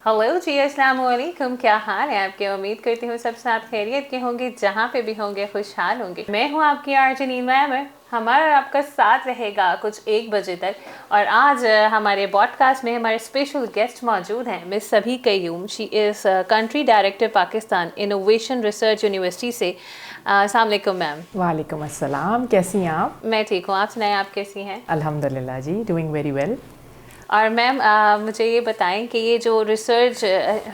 Hello जी, अस्सलाम वालेकुम। क्या हाल है आपके? उम्मीद करती हूँ सब साथ खैरियत के होंगे, जहाँ पे भी होंगे खुशहाल होंगे। मैं हूँ आपकी आरजे नीलमा अमर। हमारा और आपका साथ रहेगा कुछ 1 बजे तक। और आज हमारे पॉडकास्ट में हमारे स्पेशल गेस्ट मौजूद हैं miss Sabhi Qayyum. She is country director Pakistan innovation research university से। अस्सलाम वालेकुम मैम। वालेकुम अस्सलाम, कैसी हैं आप? मैं ठीक हूँ, आप सुनाएं, आप कैसी हैं? अल्हम्दुलिल्लाह जी, डूइंग वेरी वेल। और मैम मुझे ये बताएं कि ये जो रिसर्च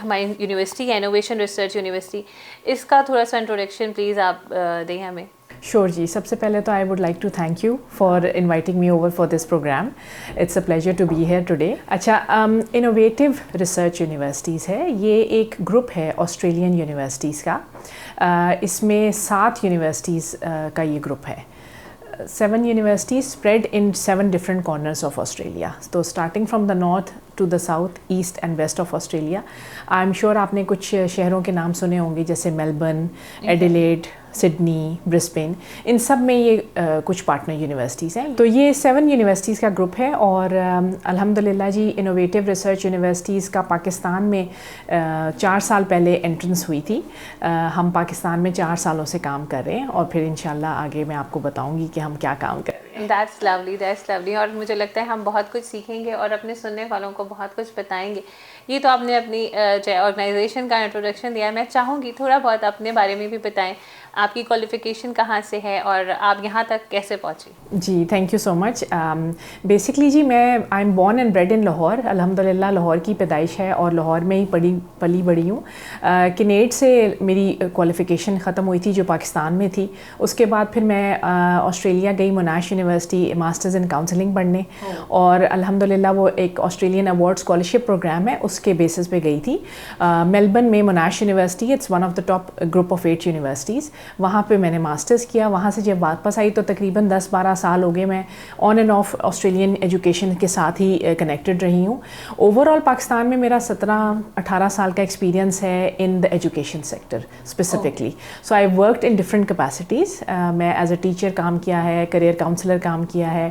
हमारी यूनिवर्सिटी है, इनोवेशन रिसर्च यूनिवर्सिटी, इसका थोड़ा सा इंट्रोडक्शन प्लीज़ आप दें हमें। श्योर जी, सबसे पहले तो I would like to thank you for inviting me over for this program. It's a pleasure to be here today. अच्छा, इनोवेटिव रिसर्च यूनिवर्सिटीज़ है, ये एक ग्रुप है ऑस्ट्रेलियन यूनिवर्सिटीज़ का। इसमें 7 यूनिवर्सिटीज़ का ये ग्रुप है। 7 universities spread in 7 different corners of Australia. So starting from the north to the south, east and west of Australia. I'm sure आपने कुछ शहरों के नाम सुने होंगे, जैसे मेलबर्न, एडिलेड, सिडनी, ब्रिस्बेन। इन सब में ये कुछ पार्टनर यूनिवर्सिटीज़ हैं। तो ये 7 यूनिवर्सिटीज़ का ग्रुप है। और अल्हम्दुलिल्लाह जी, इनोवेटिव रिसर्च यूनिवर्सिटीज़ का पाकिस्तान में 4 साल पहले एंट्रेंस हुई थी। हम पाकिस्तान में 4 सालों से काम कर रहे हैं और फिर इंशाल्लाह आगे मैं आपको बताऊंगी कि हम क्या काम कर रहे हैं। That's lovely, that's lovely. और मुझे लगता है हम बहुत कुछ सीखेंगे और अपने सुनने वालों को बहुत कुछ बताएंगे। ये तो आपने अपनी ऑर्गेनाइजेशन का इंट्रोडक्शन दिया है। मैं चाहूँगी थोड़ा बहुत अपने बारे में भी बताएं। आपकी क्वालिफ़िकेशन कहाँ से है और आप यहाँ तक कैसे पहुँची? जी, thank you so much. Basically जी, मैं I am born and bred in Lahore. अल्हम्दुलिल्लाह लाहौर की पैदाइश है और लाहौर में ही पली बड़ी हूँ। किनेट से मेरी क्वालिफ़िकेशन ख़त्म हुई थी जो पाकिस्तान में थी। उसके बाद फिर मैं ऑस्ट्रेलिया गई, मोनाश यूनिवर्सिटी मास्टर्स इन काउंसलिंग पढ़ने। और अल्हम्दुलिल्लाह वो एक ऑस्ट्रेलियन अवार्ड स्कॉलरशिप प्रोग्राम है, उसके बेसिस पे गई थी। मेलबर्न में मोनाश university, it's one of the top group of 8 universities. वहाँ पे मैंने मास्टर्स किया। वहाँ से जब वापस आई तो तकरीबन 10-12 साल हो गए मैं on end of Australian education के साथ ही कनेक्टेड रही हूँ। ओवरऑल पाकिस्तान में मेरा 17-18 साल का एक्सपीरियंस है in the education sector specifically. So I worked in different capacities. मैं एज अ टीचर काम किया है, करियर काउंसलर काम किया है,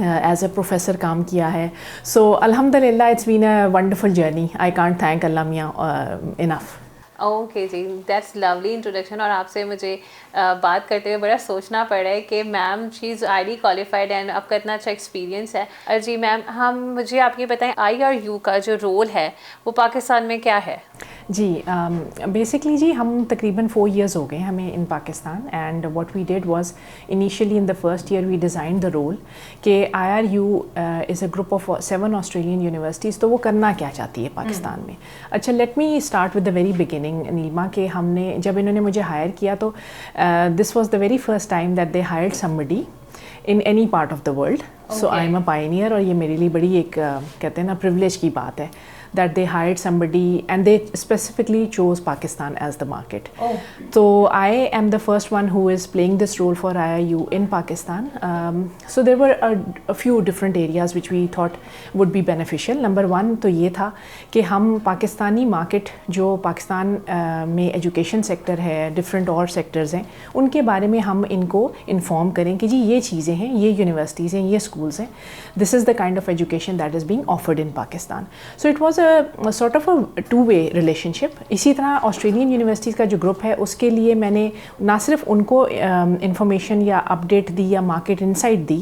एज अ प्रोफेसर काम किया है। सो अल्हम्दुलिल्लाह it's been a wonderful journey. I can't thank अल्लाह मियां इनफ। ओके जी, दैट्स लवली इंट्रोडक्शन। और आपसे मुझे बात करते हुए बड़ा सोचना पड़ रहा है कि ma'am she is ID qualified and आपका इतना अच्छा एक्सपीरियंस है। जी मैम, मुझे आप ये बताएं IRU का जो रोल है वो पाकिस्तान में क्या है? जी, बेसिकली जी हम तकरीबन 4 years हो गए हमें in Pakistan. And what we did was initially in the first year we design the role कि IRU is a group of 7 Australian universities. तो वो करना क्या चाहती है पाकिस्तान में। अच्छा, let me start with the very beginning Neelma, के हमने जब इन्होंने मुझे हायर किया तो this was the very first time that they hired somebody in any part of the world. So I am a Pioneer. और ये मेरे लिए बड़ी एक कहते हैं ना प्रिविलेज की बात है that they hired somebody and they specifically chose Pakistan as the market. So I am the first one who is playing this role for IRU in Pakistan. So there were a few different areas which we thought would be beneficial. Number 1 तो ये था कि हम Pakistani market जो पाकिस्तान में education sector है, different और sectors हैं, उनके बारे में हम इनको इन्फॉर्म करें कि जी ये चीज़ें हैं, ये यूनिवर्सिटीज़ हैं, ये स्कूल्स हैं, this is the kind of education that is being offered in Pakistan. So it was a sort of a two-way relationship. इसी तरह ऑस्ट्रेलियन यूनिवर्सिटीज़ का जो ग्रुप है उसके लिए मैंने ना सिर्फ उनको इंफॉर्मेशन या अपडेट दी या मार्केट इंसाइट दी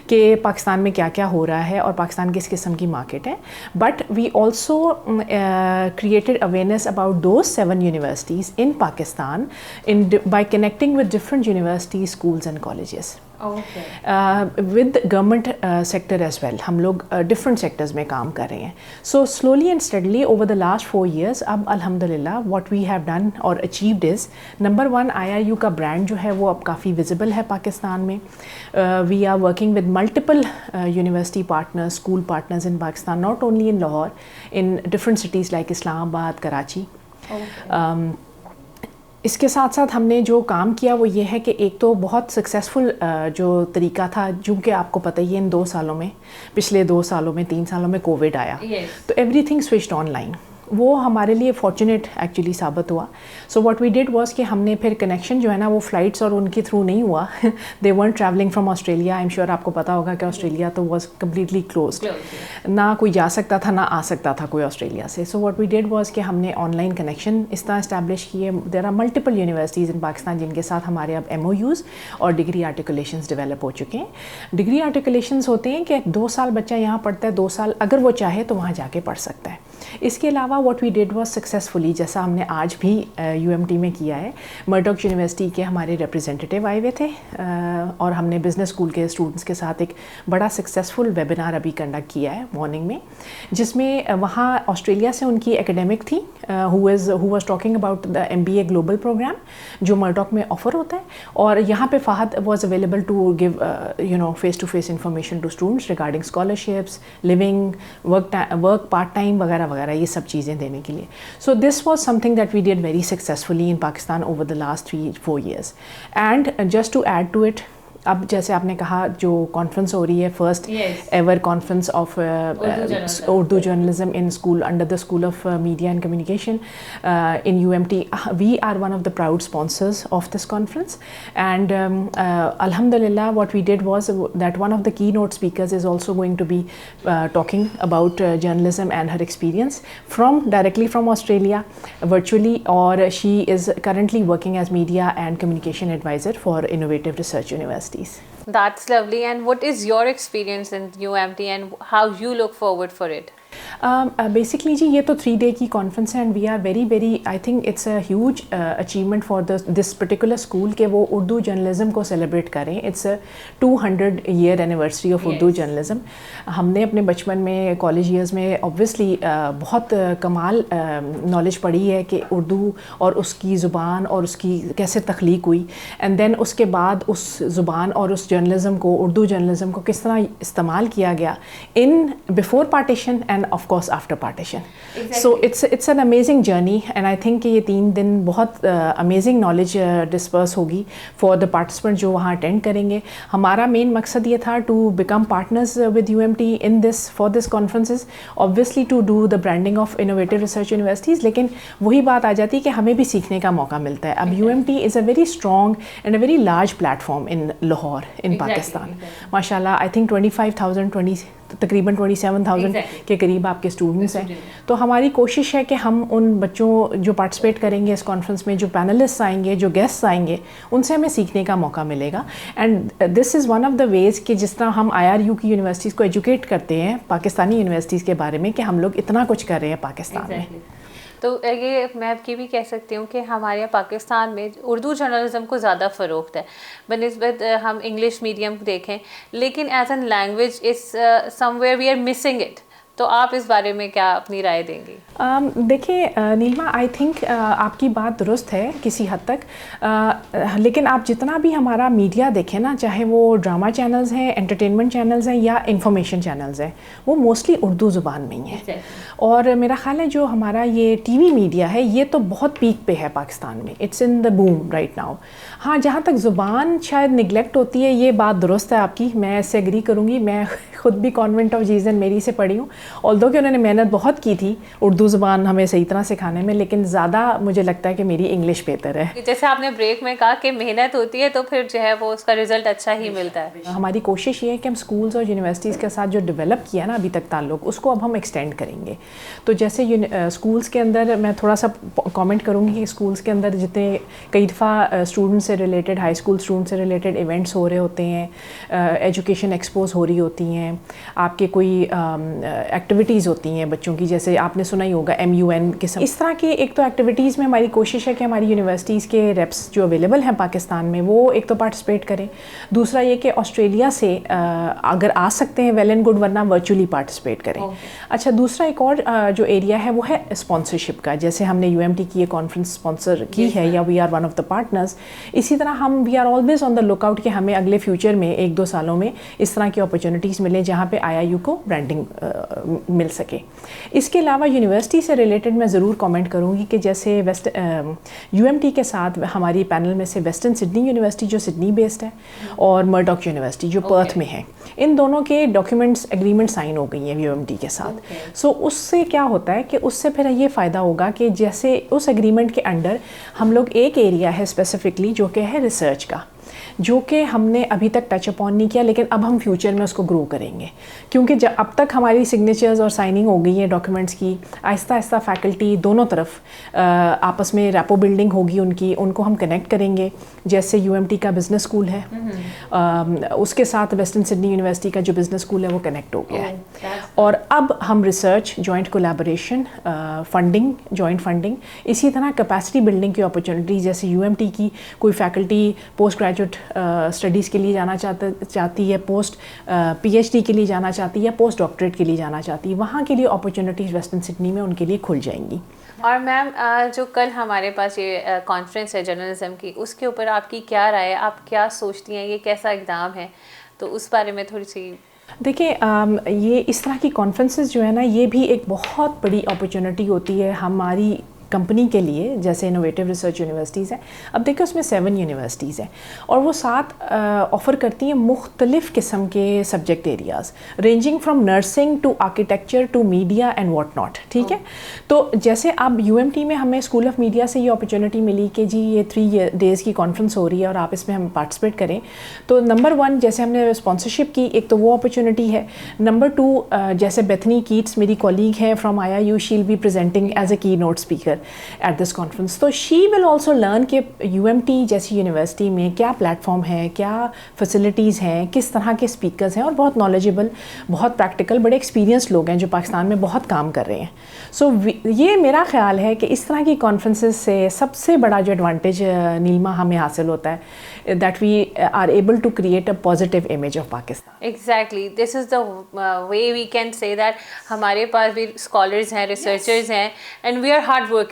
कि पाकिस्तान में क्या क्या हो रहा है और पाकिस्तान किस किस्म की मार्केट है, but we also created awareness about those 7 universities in Pakistan by connecting with different universities, schools and colleges. With government sector as well. हम लोग डिफरेंट सेक्टर्स में काम कर रहे हैं। So slowly and steadily over the last 4 years अब अल्हम्दुलिल्लाह what we have done और अचीव्ड इज़, नंबर 1 IRU का ब्रांड जो है वो अब काफ़ी विजिबल है पाकिस्तान में। We are working with multiple university partners, school partners in Pakistan, not only in Lahore, in different cities like Islamabad, Karachi. इसके साथ साथ हमने जो काम किया वो ये है कि एक तो बहुत सक्सेसफुल जो तरीका था, चूँकि आपको पता ही है इन 2 सालों में, पिछले 2 सालों में 3 सालों में कोविड आया, तो एवरीथिंग स्विच्ड ऑनलाइन। وہ ہمارے لیے فارچونیٹ ایکچولی ثابت ہوا. So what we did was کہ ہم نے پھر کنیکشن جو ہے نا وہ فلائٹس اور ان کے تھرو نہیں ہوا. دے ورنٹ travelling from Australia. I am sure آپ کو پتا ہوگا کہ آسٹریلیا تو واز کمپلیٹلی کلوزڈ, نہ کوئی جا سکتا تھا نہ آ سکتا تھا کوئی آسٹریلیا سے. So what we did was کہ ہم نے آن لائن کنیکشن اس طرح اسٹیبلش کیے. There are multiple universities in Pakistan جن کے ساتھ ہمارے اب MOUs اور ڈگری آرٹیکولیشنز ڈیولپ ہو چکے ہیں. ڈگری آرٹیکولیشنز ہوتے ہیں کہ 2 سال بچہ یہاں پڑھتا ہے, 2 سال اگر وہ چاہے تو وہاں جا کے پڑھ سکتا ہے. اس کے علاوہ what we did was successfully, جیسا ہم نے آج بھی UMT میں کیا ہے, مرڈوک یونیورسٹی کے ہمارے ریپرزینٹیٹیو آئے ہوئے تھے اور ہم نے بزنس اسکول کے اسٹوڈنٹس کے ساتھ ایک بڑا سکسیزفل ویبینار ابھی کنڈکٹ کیا ہے مارننگ میں, جس میں وہاں آسٹریلیا سے ان کی اکیڈمک تھی who was talking about the MBA global programme جو مرڈوک میں آفر ہوتا ہے, اور یہاں پہ Fahad was available to give face to face information to students regarding scholarships, living, work part time وغیرہ وغیرہ, یہ سب چیزیں دینے کے لیے. So this was something that we did very successfully in Pakistan over the last 3-4 years. And just to add to it, اب جیسے آپ نے کہا جو کانفرنس ہو رہی ہے, first ever conference of Urdu journalism in school under the school of media and communication in UMT, we are one of the proud sponsors of this conference. And الحمد للہ what we did was that one of the keynote speakers is also going to be talking about journalism and her experience directly from Australia virtually, اور she is currently working as media and communication advisor for innovative research universities. That's lovely. And what is your experience in UMT and how you look forward for it? Basically جی یہ تو 3 day کی conference ہے, and we are very I think it's a huge achievement for this particular school کہ وہ Urdu journalism کو celebrate کریں. It's 200 year anniversary of Urdu journalism. ہم نے اپنے بچپن میں کالج ایئرز میں اوبویسلی بہت کمال نالج پڑھی ہے کہ اردو اور اس کی زبان اور اس کی کیسے تخلیق ہوئی, اینڈ دین اس کے بعد اس زبان اور اس جرنلزم کو, اردو جرنلزم کو کس طرح استعمال کیا گیا in before partition and of course after partition. Exactly. So it's an amazing journey, and I think کہ یہ 3 دن بہت amazing knowledge disperse ہوگی for the participants جو وہاں attend کریں گے. ہمارا main مقصد یہ تھا to become partners with UMT in this for this conferences, obviously to do the branding of innovative research universities. لیکن وہی بات آ جاتی ہے کہ ہمیں بھی سیکھنے کا موقع ملتا ہے. اب UMT is a very strong and a very large platform in Lahore in Pakistan. ماشاء اللہ I think 25,000 تقریباً 27,000 کے قریب آپ کے اسٹوڈنٹس ہیں. تو ہماری کوشش ہے کہ ہم ان بچوں جو پارٹیسپیٹ کریں گے اس کانفرنس میں, جو پینلسٹ آئیں گے, جو گیسٹ آئیں گے, ان سے ہمیں سیکھنے کا موقع ملے گا. And this is one of the ways کہ جس طرح ہم IRU کی یونیورسٹیز کو ایجوکیٹ کرتے ہیں پاکستانی یونیورسٹیز کے بارے میں کہ ہم لوگ اتنا کچھ کر رہے ہیں پاکستان میں. تو یہ میں آپ کی بھی کہہ سکتی ہوں کہ ہمارے یہاں پاکستان میں اردو جرنلزم کو زیادہ فروخت ہے بنسبت ہم انگلش میڈیم دیکھیں, لیکن as an language is somewhere we are missing it. تو آپ اس بارے میں کیا اپنی رائے دیں گی؟ دیکھیں نیلما, آئی تھنک آپ کی بات درست ہے کسی حد تک, لیکن آپ جتنا بھی ہمارا میڈیا دیکھیں نا, چاہے وہ ڈرامہ چینلز ہیں, انٹرٹینمنٹ چینلز ہیں یا انفارمیشن چینلز ہیں, وہ موسٹلی اردو زبان میں ہی ہیں. اور میرا خیال ہے جو ہمارا یہ TV میڈیا ہے یہ تو بہت پیک پہ ہے پاکستان میں. It's in the boom right now. ہاں جہاں تک زبان شاید نگلیکٹ ہوتی ہے, یہ بات درست ہے آپ کی, میں اس سے ایگری کروں گی. میں خود بھی کانوینٹ آف جیزن میری سے پڑھی ہوں, آلدو کہ انہوں نے محنت بہت کی تھی اردو زبان ہمیں صحیح طرح سکھانے میں, لیکن زیادہ مجھے لگتا ہے کہ میری انگلش بہتر ہے. جیسے آپ نے بریک میں کہا کہ محنت ہوتی ہے تو پھر جو ہے وہ اس کا رزلٹ اچھا ہی ملتا ہے. ہماری کوشش یہ ہے کہ ہم اسکولز اور یونیورسٹیز کے ساتھ جو ڈیولپ کیا نا ابھی تک تعلق, اس کو اب ہم ایکسٹینڈ کریں گے. تو جیسے اسکولس کے اندر میں تھوڑا سا کامنٹ کروں گی کہ اسکولس کے اندر جتنے کئی دفعہ اسٹوڈنٹ سے ریلیٹڈ, ہائی اسکول اسٹوڈنٹ سے ریلیٹڈ ایونٹس ہو رہے ہوتے ہیں, ایجوکیشن ایکسپوز ہو رہی ہوتی ہیں, آپ کے کوئی ایکٹیویٹیز ہوتی ہیں بچوں کی, جیسے آپ نے سنا ہی ہوگا MUN قسم اس طرح کی. ایک تو ایکٹیویٹیز میں ہماری کوشش ہے کہ ہماری یونیورسٹیز کے ریپس جو اویلیبل ہیں پاکستان میں وہ ایک تو پارٹیسپیٹ کریں. دوسرا یہ کہ آسٹریلیا سے اگر آ سکتے ہیں ویل اینڈ گڈ, ورنہ ورچولی پارٹیسپیٹ کریں. اچھا, دوسرا ایک اور جو ایریا ہے وہ ہے اسپانسرشپ کا. جیسے ہم نے UMT کی یہ کانفرنس اسپانسر کی ہے, یا we are one of the partners. اسی طرح ہم we are always on the lookout کہ ہمیں اگلے فیوچر میں 1-2 سالوں میں اس طرح کی اپرچونیٹیز ملیں جہاں پہ IIU کو برانڈنگ मिल सके. इसके अलावा यूनिवर्सिटी से रिलेटेड मैं ज़रूर कमेंट करूँगी कि जैसे UMT के साथ हमारी पैनल में से वेस्टर्न सिडनी यूनिवर्सिटी जो सिडनी बेस्ड है और मर्डॉक यूनिवर्सिटी जो पर्थ में है, इन दोनों के डॉक्यूमेंट्स एग्रीमेंट साइन हो गई हैं UMT के साथ. सो उससे क्या होता है कि उससे फिर ये फ़ायदा होगा कि जैसे उस एग्रीमेंट के अंडर हम लोग एक एरिया है स्पेसिफिकली जो कि है रिसर्च का, जो कि हमने अभी तक टच अपॉन नहीं किया, लेकिन अब हम फ्यूचर में उसको ग्रो करेंगे, क्योंकि जब अब तक हमारी सिग्नेचर्स और साइनिंग हो गई है डॉक्यूमेंट्स की, आहिस्ता आहिस्ता फैकल्टी दोनों तरफ आपस में रैपो बिल्डिंग होगी उनको हम कनेक्ट करेंगे. जैसे UMT का बिज़नेस स्कूल है, उसके साथ वेस्टर्न सिडनी यूनिवर्सिटी का जो बिज़नेस स्कूल है वो कनेक्ट हो गया है. और अब हम research, joint collaboration, funding, joint funding, इसी तरह कैपेसिटी बिल्डिंग की अपॉर्चुनिटी, जैसे UMT की कोई फैकल्टी पोस्ट ग्रेजुएट स्टडीज़ के लिए जाना चाहती है, पोस्ट PhD के लिए जाना चाहती है या पोस्ट डॉक्टरेट के लिए जाना चाहती है, वहाँ के लिए अपॉर्चुनिटीज़ वेस्टर्न सिडनी में उनके लिए खुल जाएंगी. और मैम जो कल हमारे पास ये कॉन्फ्रेंस है जर्नलिज्म की, उसके ऊपर आपकी क्या राय है, आप क्या सोचती हैं, ये कैसा इक़दाम है, तो उस बारे में थोड़ी सी. देखिए, ये इस तरह की कॉन्फ्रेंसेस जो है ना, ये भी एक बहुत बड़ी अपॉर्चुनिटी होती है हमारी कंपनी के लिए. जैसे इनोवेटिव रिसर्च यूनिवर्सिटीज़ हैं, अब देखिए उसमें 7 यूनिवर्सिटीज़ हैं और वो 7 ऑफ़र करती हैं मुख्तलिफ़ किस्म के subject areas, ranging from nursing to architecture to media and what not. ठीक है, तो जैसे अब UMT में हमें स्कूल ऑफ मीडिया से ये अपॉर्चुनिटी मिली कि जी ये 3 डेज़ की कॉन्फ्रेंस हो रही है और आप इसमें हम पार्टिसिपेट करें, तो नंबर 1 जैसे हमने स्पॉन्सरशिप की, एक तो वो अपॉर्चुनिटी है. नंबर 2 जैसे बेथनी कीट्स मेरी कॉलीग है from IIU, she will be presenting as a keynote speaker at this conference. तो she will also learn कि UMT जैसी यूनिवर्सिटी में क्या प्लेटफॉर्म है, क्या फैसिलिटीज़ हैं, किस तरह के स्पीकर्स हैं, और बहुत नॉलेजेबल, बहुत प्रैक्टिकल, बड़े एक्सपीरियंस लोग हैं जो पाकिस्तान में बहुत काम कर रहे हैं. सो ये मेरा ख्याल है कि इस तरह की कॉन्फ्रेंसेस से सबसे बड़ा जो एडवांटेज नीलमा हमें हासिल होता है, that we are able to create a positive image of Pakistan. Exactly, this is the way we can say that हमारे पास भी स्कॉलर्स हैं, रिसर्चर्स हैं, and we are hard working.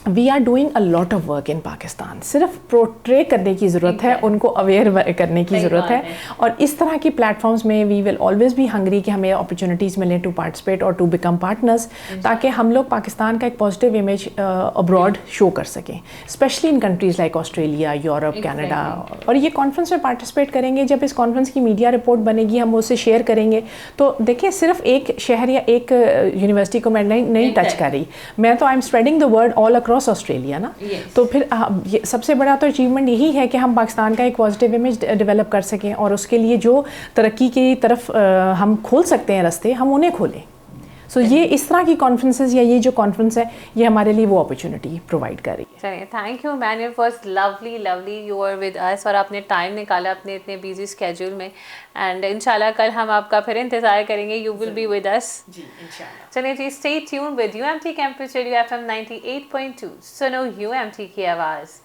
We are doing a lot of work in Pakistan. सिर्फ portray करने की ज़रूरत है, उनको अवेयर करने की ज़रूरत है. और इस तरह की प्लेटफॉर्म्स में we will always be hungry कि हमें अपॉर्चुनिटीज़ मिलें टू पार्टिसिपेट और टू बिकम पार्टनर्स, ताकि हम लोग पाकिस्तान का एक पॉजिटिव इमेज अब्रॉड शो कर सकें, specially in countries like Australia, Europe, Canada. और ये कॉन्फ्रेंस में पार्टिसिपेट करेंगे, जब इस कॉन्फ्रेंस की मीडिया रिपोर्ट बनेगी हम उसे शेयर करेंगे. तो देखिए, सिर्फ एक शहर या एक यूनिवर्सिटी को मैं नहीं टच कर रही, मैं तो I am spreading the word all across Australia ना. तो फिर ये सबसे बड़ा तो अचीवमेंट यही है कि हम पाकिस्तान का एक पॉजिटिव इमेज डेवलप कर सकें, और उसके लिए जो तरक्की की तरफ हम खोल सकते हैं रास्ते, हम उन्हें खोलें. सो ये इस तरह की कॉन्फ्रेंसेस या ये जो कॉन्फ्रेंस है, ये हमारे लिए वो अपॉर्चुनिटी प्रोवाइड कर रही है. चलिए, thank you man, it was lovely you are with us, और आपने टाइम निकाला अपने इतने बिजी स्केड्यूल में, एंड इंशाल्लाह कल हम आपका फिर इंतज़ार करेंगे. You will be with us जी, इंशाल्लाह. चलिए जी, stay tune with UMT campus radio FM 98.2. सुनो UMT की आवाज़.